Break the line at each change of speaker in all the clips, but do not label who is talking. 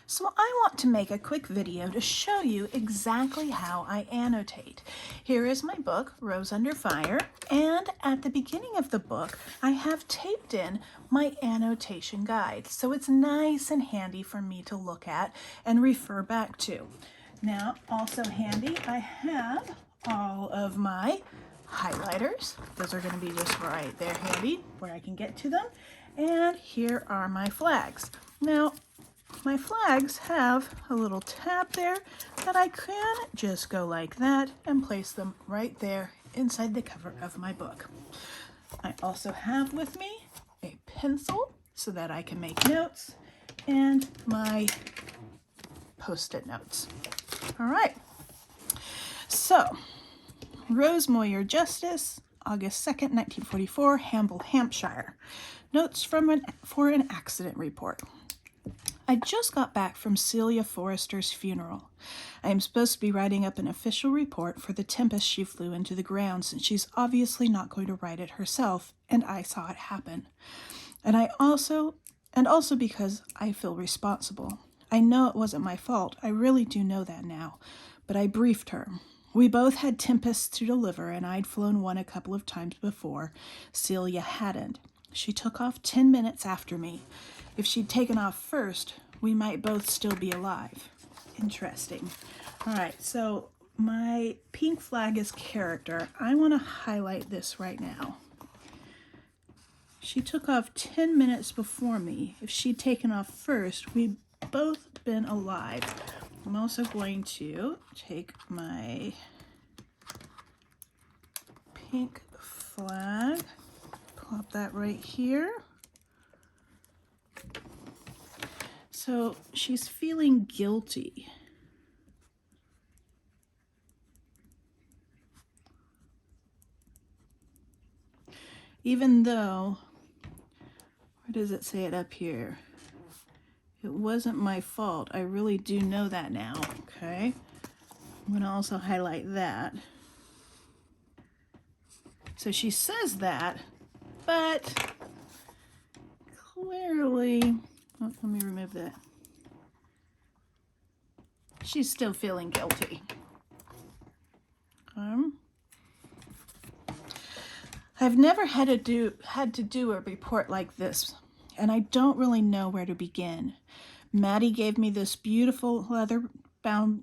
So I want to make a quick video to show you exactly how I annotate. Here is my book, Rose Under Fire, and at the beginning of the book, I have taped in my annotation guide. So it's nice and handy for me to look at and refer back to. Now, also handy, I have all of my highlighters. Those are going to be just right there handy where I can get to them. And here are my flags. Now, my flags have a little tab there that I can just go like that and place them right there inside the cover of my book. I also have with me a pencil so that I can make notes and my Post-it notes. All right, so Rose Moyer Justice, August 2nd, 1944, Hamble, Hampshire. Notes for an accident report. I just got back from Celia Forrester's funeral. I am supposed to be writing up an official report for the tempest she flew into the ground, since she's obviously not going to write it herself, and I saw it happen. And also because I feel responsible. I know it wasn't my fault. I really do know that now. But I briefed her. We both had tempests to deliver, and I'd flown one a couple of times before. Celia hadn't. She took off 10 minutes after me. If she'd taken off first, we might both still be alive. Interesting. All right, so my pink flag is character. I want to highlight this right now. She took off 10 minutes before me. If she'd taken off first, we'd both been alive. I'm also going to take my pink flag, plop that right here. So she's feeling guilty. Even though, where does it say it up here? It wasn't my fault. I really do know that now, okay? I'm going to also highlight that. So she says that, but clearly, oh, let me remove that. She's still feeling guilty. I've never had to do a report like this, and I don't really know where to begin. Maddie gave me this beautiful leather-bound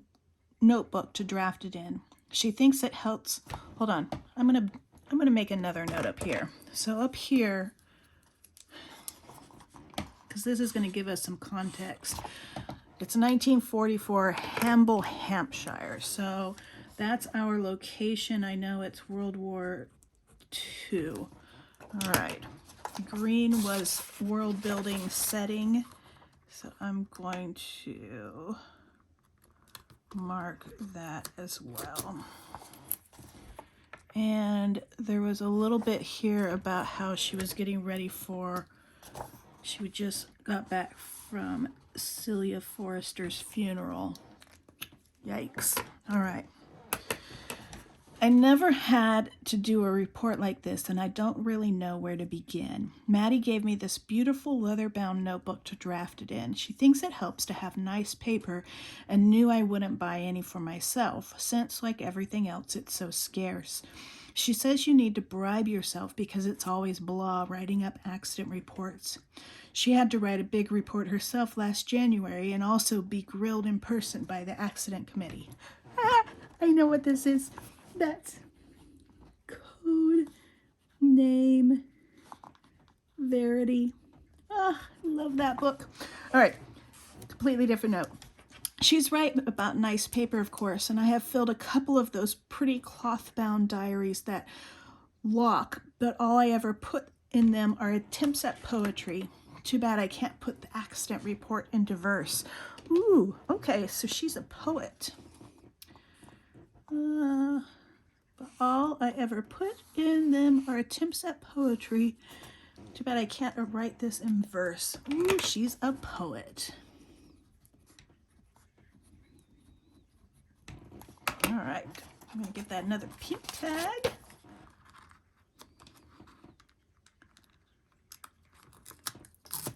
notebook to draft it in. She thinks it helps. Hold on. I'm gonna make another note up here. So up here, because this is going to give us some context. It's 1944, Hamble, Hampshire. So that's our location. I know it's World War II. All right. Green was world building setting. So I'm going to mark that as well. And there was a little bit here about how she was getting ready for, she just got back from Celia Forrester's funeral. Yikes. All right. I never had to do a report like this, and I don't really know where to begin. Maddie gave me this beautiful leather-bound notebook to draft it in. She thinks it helps to have nice paper, and knew I wouldn't buy any for myself, since, like everything else, it's so scarce. She says you need to bribe yourself because it's always blah writing up accident reports. She had to write a big report herself last January and also be grilled in person by the accident committee. I know what this is. That's code name Verity. I love that book. All right, completely different note. She's right about nice paper, of course, and I have filled a couple of those pretty cloth-bound diaries that lock, but all I ever put in them are attempts at poetry. Too bad I can't put the accident report into verse. Ooh, okay, so she's a poet. But all I ever put in them are attempts at poetry. Too bad I can't write this in verse. Ooh, she's a poet. All right, I'm going to give that another pink tag.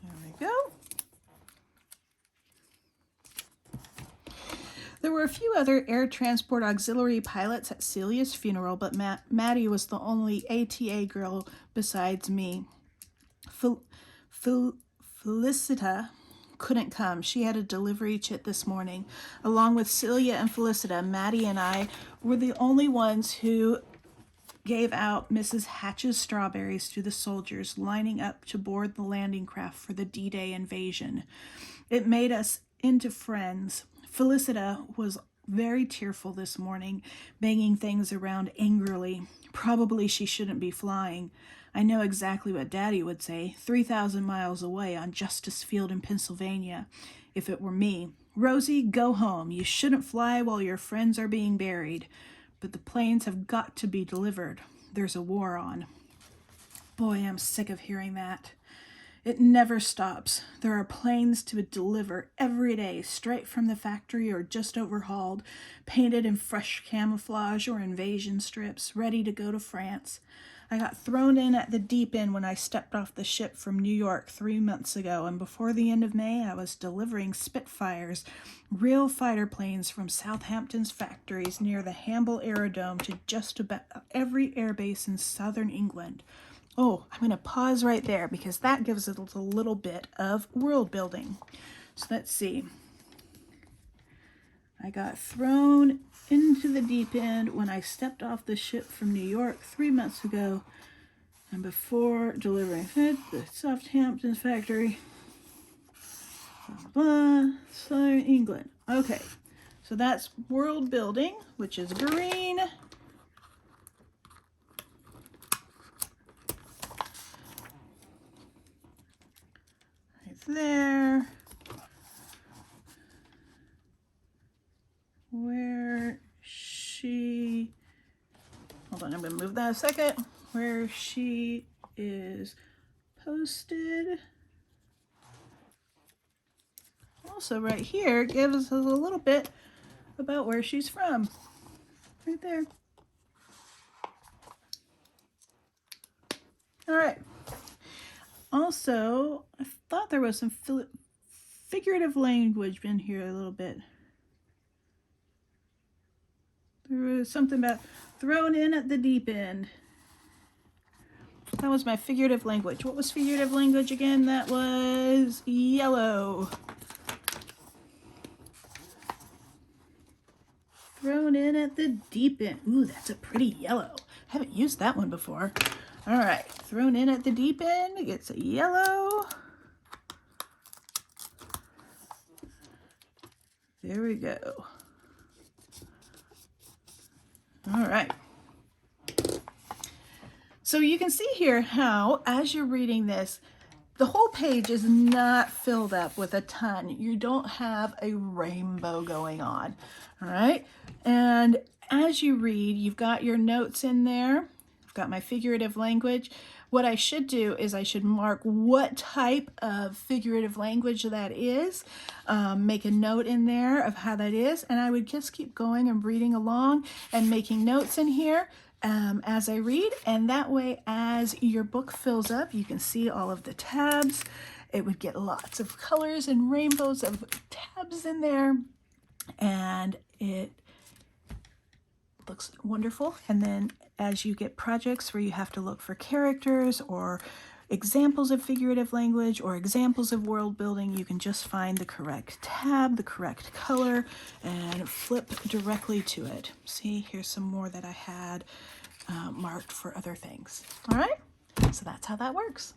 There we go. There were a few other air transport auxiliary pilots at Celia's funeral, but Maddie was the only ATA girl besides me. Felicita couldn't come. She had a delivery kit this morning. Along with Celia and Felicita, Maddie and I were the only ones who gave out Mrs. Hatch's strawberries to the soldiers lining up to board the landing craft for the D-Day invasion. It made us into friends. Felicita was very tearful this morning, banging things around angrily. Probably she shouldn't be flying. I know exactly what Daddy would say, 3,000 miles away on Justice Field in Pennsylvania, if it were me. Rosie, go home. You shouldn't fly while your friends are being buried. But the planes have got to be delivered. There's a war on. Boy, I'm sick of hearing that. It never stops. There are planes to deliver every day, straight from the factory or just overhauled, painted in fresh camouflage or invasion strips, ready to go to France. I got thrown in at the deep end when I stepped off the ship from New York 3 months ago, and before the end of May, I was delivering Spitfires, real fighter planes from Southampton's factories near the Hamble Aerodrome to just about every airbase in southern England. Oh, I'm going to pause right there because that gives it a little bit of world building. So let's see. I got thrown into the deep end when I stepped off the ship from New York 3 months ago, and before delivering at the Southampton factory, southern England. Okay, so that's world building, which is green. Right there. Where she, hold on, I'm going to move that a second, where she is posted. Also right here gives us a little bit about where she's from, right there. All right. Also, I thought there was some figurative language in here a little bit. There was something about thrown in at the deep end. That was my figurative language. What was figurative language again? That was yellow. Thrown in at the deep end. Ooh, that's a pretty yellow. Haven't used that one before. All right, thrown in at the deep end. It's a yellow. There we go. All right. So you can see here how, as you're reading this, the whole page is not filled up with a ton. You don't have a rainbow going on. All right. And as you read, you've got your notes in there. I've got my figurative language. What I should do is I should mark what type of figurative language that is, make a note in there of how that is, and I would just keep going and reading along and making notes in here as I read, and that way as your book fills up, you can see all of the tabs. It would get lots of colors and rainbows of tabs in there, and it looks wonderful. And then as you get projects where you have to look for characters or examples of figurative language or examples of world building, you can just find the correct tab, the correct color, and flip directly to it. See, here's some more that I had marked for other things. All right, so that's how that works.